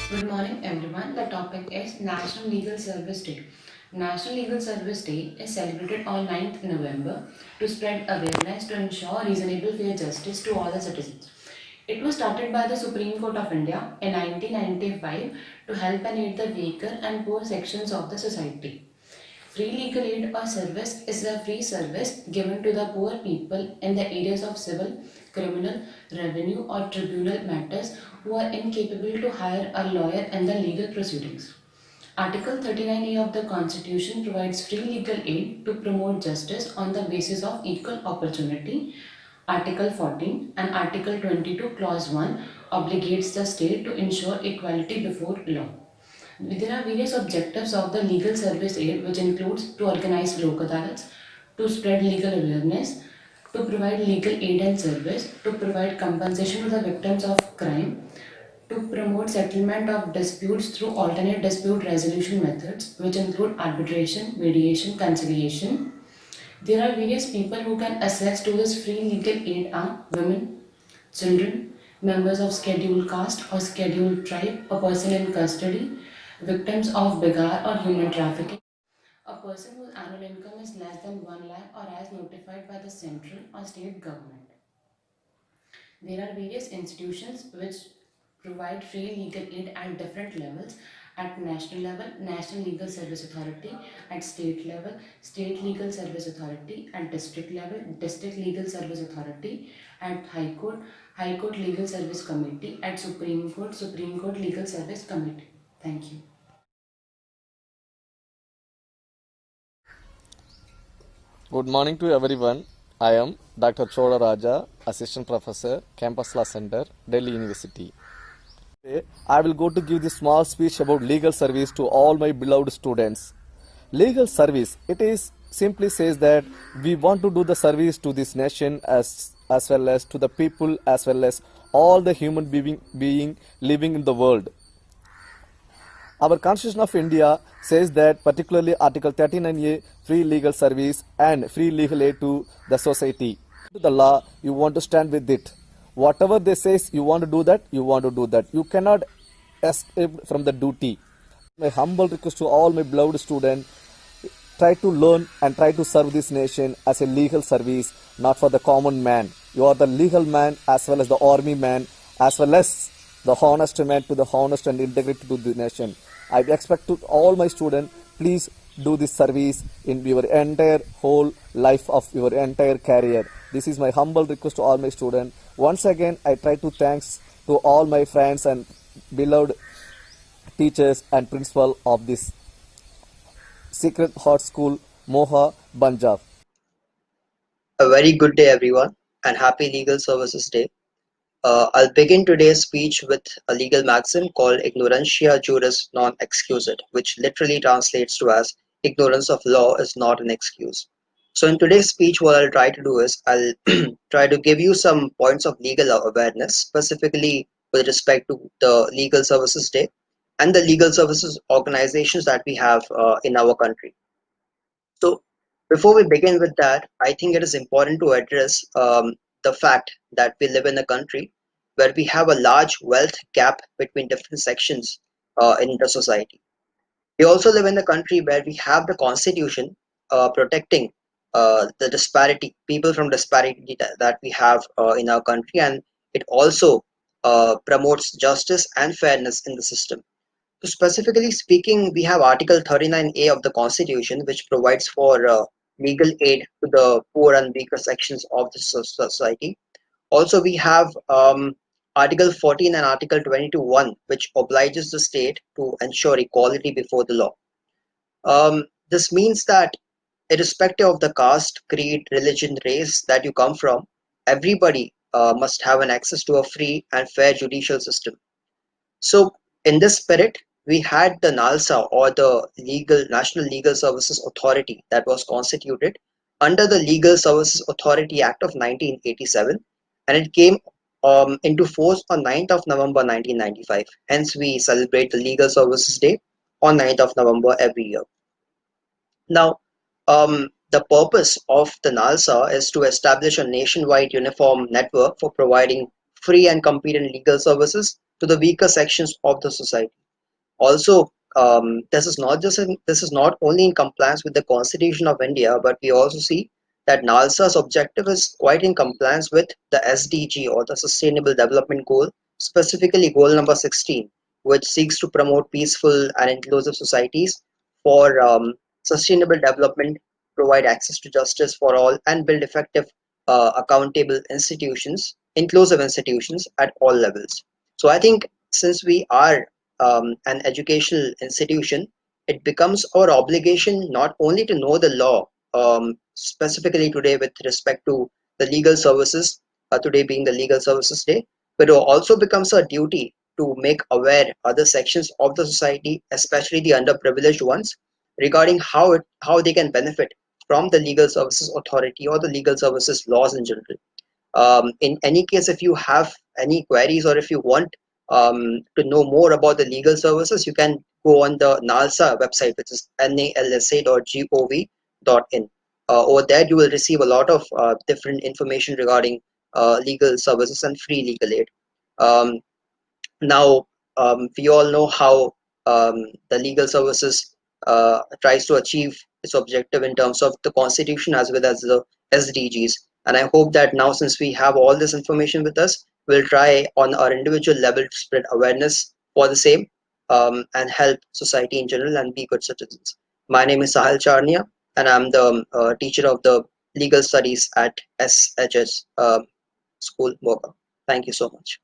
Good morning, everyone. The topic is National Legal Service Day. National Legal Service Day is celebrated on 9th November to spread awareness to ensure reasonable fair justice to all the citizens. It was started by the Supreme Court of India in 1995 to help and aid the weaker and poor sections of the society. Free legal aid or service is a free service given to the poor people in the areas of civil, criminal, revenue, or tribunal matters who are incapable to hire a lawyer in the legal proceedings. Article 39A of the Constitution provides free legal aid to promote justice on the basis of equal opportunity. Article 14 and Article 22, Clause 1 obligates the state to ensure equality before law. There are various objectives of the legal service aid, which includes to organize local adalats, to spread legal awareness, to provide legal aid and service, to provide compensation to the victims of crime, to promote settlement of disputes through alternate dispute resolution methods, which include arbitration, mediation, conciliation. There are various people who can access to this free legal aid are women, children, members of scheduled caste or scheduled tribe, a person in custody, victims of bigar or human trafficking, a person whose annual income is less than 1 lakh or as notified by the central or state government. There are various institutions which provide free legal aid at different levels. At national level, National Legal Service Authority; at state level, State Legal Service Authority; at district level, District Legal Service Authority; at High Court Legal Service Committee; at Supreme Court, Supreme Court Legal Service Committee. Thank you. Good morning to everyone. I am Dr. Chola Raja, Assistant Professor, Campus Law Center, Delhi University. Today, I will go to give this small speech about legal service to all my beloved students. Legal service, it is simply says that we want to do the service to this nation as well as to the people as well as all the human being living in the world. Our Constitution of India says that particularly Article 39A, free legal service and free legal aid to the society. To the law, you want to stand with it. Whatever they say, you want to do that, you want to do that. You cannot escape from the duty. My humble request to all my beloved students, try to learn and try to serve this nation as a legal service, not for the common man. You are the legal man as well as the army man, as well as the honest man to the honest and integrity to the nation. I expect to all my students, please do this service in your entire whole life of your entire career. This is my humble request to all my students. Once again, I try to thanks to all my friends and beloved teachers and principal of this Secret Heart School, Moha, Punjab. A very good day, everyone, and happy Legal Services Day. I'll begin today's speech with a legal maxim called ignorantia juris non excusat, which literally translates to as ignorance of law is not an excuse. So, in today's speech, what I'll try to do is I'll try to give you some points of legal awareness, specifically with respect to the Legal Services Day and the legal services organizations that we have in our country. So, before we begin with that, I think it is important to address the fact that we live in a country where we have a large wealth gap between different sections in the society. We also live in a country where we have the constitution protecting the disparity, people from disparity that we have in our country, and it also promotes justice and fairness in the system. So specifically speaking, we have Article 39A of the Constitution, which provides for legal aid to the poor and weaker sections of the society. Also, we have Article 14 and Article 22(1), which obliges the state to ensure equality before the law. This means that irrespective of the caste, creed, religion, race that you come from, everybody must have an access to a free and fair judicial system. So, in this spirit, we had the NALSA, or the National Legal Services Authority, that was constituted under the Legal Services Authority Act of 1987, and it came into force on 9th of November 1995. Hence, we celebrate the Legal Services Day on 9th of November every year. Now, the purpose of the NALSA is to establish a nationwide uniform network for providing free and competent legal services to the weaker sections of the society. Also, this is not only in compliance with the Constitution of India, but we also see that NALSA's objective is quite in compliance with the SDG, or the Sustainable Development Goal, specifically goal number 16, which seeks to promote peaceful and inclusive societies for sustainable development, provide access to justice for all, and build effective, accountable institutions, inclusive institutions at all levels. So I think since we are an educational institution, it becomes our obligation not only to know the law, specifically today with respect to the legal services, today being the Legal Services Day, but it also becomes a duty to make aware other sections of the society, especially the underprivileged ones, regarding how they can benefit from the Legal Services Authority or the legal services laws in general. In any case, if you have any queries or if you want to know more about the legal services, you can go on the NALSA website, which is nalsa.gov.in. Over there, you will receive a lot of different information regarding legal services and free legal aid. Um, Now, we all know how the legal services tries to achieve its objective in terms of the constitution as well as the SDGs. And I hope that now, since we have all this information with us, we'll try on our individual level to spread awareness for the same, and help society in general and be good citizens. My name is Sahil Charnia, and I'm the teacher of the legal studies at SHS School, Mocha. Thank you so much.